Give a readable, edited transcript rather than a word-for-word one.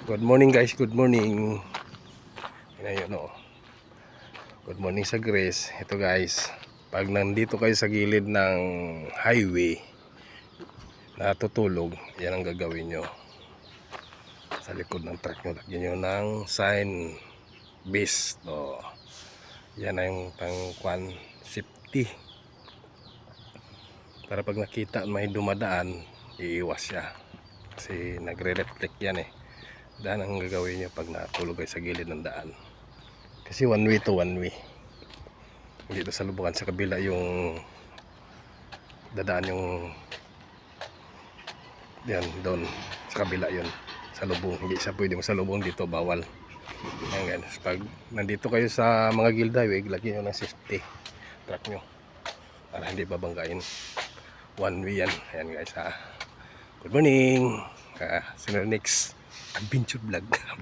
Good morning guys, good morning. Ayun o. Good morning sa Grace. Ito guys, pag nandito kayo sa gilid ng highway, natutulog, yan ang gagawin nyo. Sa likod ng truck nyo, lagyan nyo ng sign base. O, yan ang pang safety. Para pag nakita may dumadaan, iiwas siya. Kasi nagre-reflect yan eh. Daan ang gagawin nyo pag natulog kayo sa gilid ng daan. Kasi one way to one way. Dito sa lubukan sa kabila yung dadaan yung yan doon sa kabila yun sa lubong. Hindi siya pwede masalubong dito, bawal. Ayan guys, pag nandito kayo sa mga gilda, lagyan nyo ng safety truck nyo para hindi babanggain. One way yan. Ayan guys ha. Good morning. See you next adventure vlog.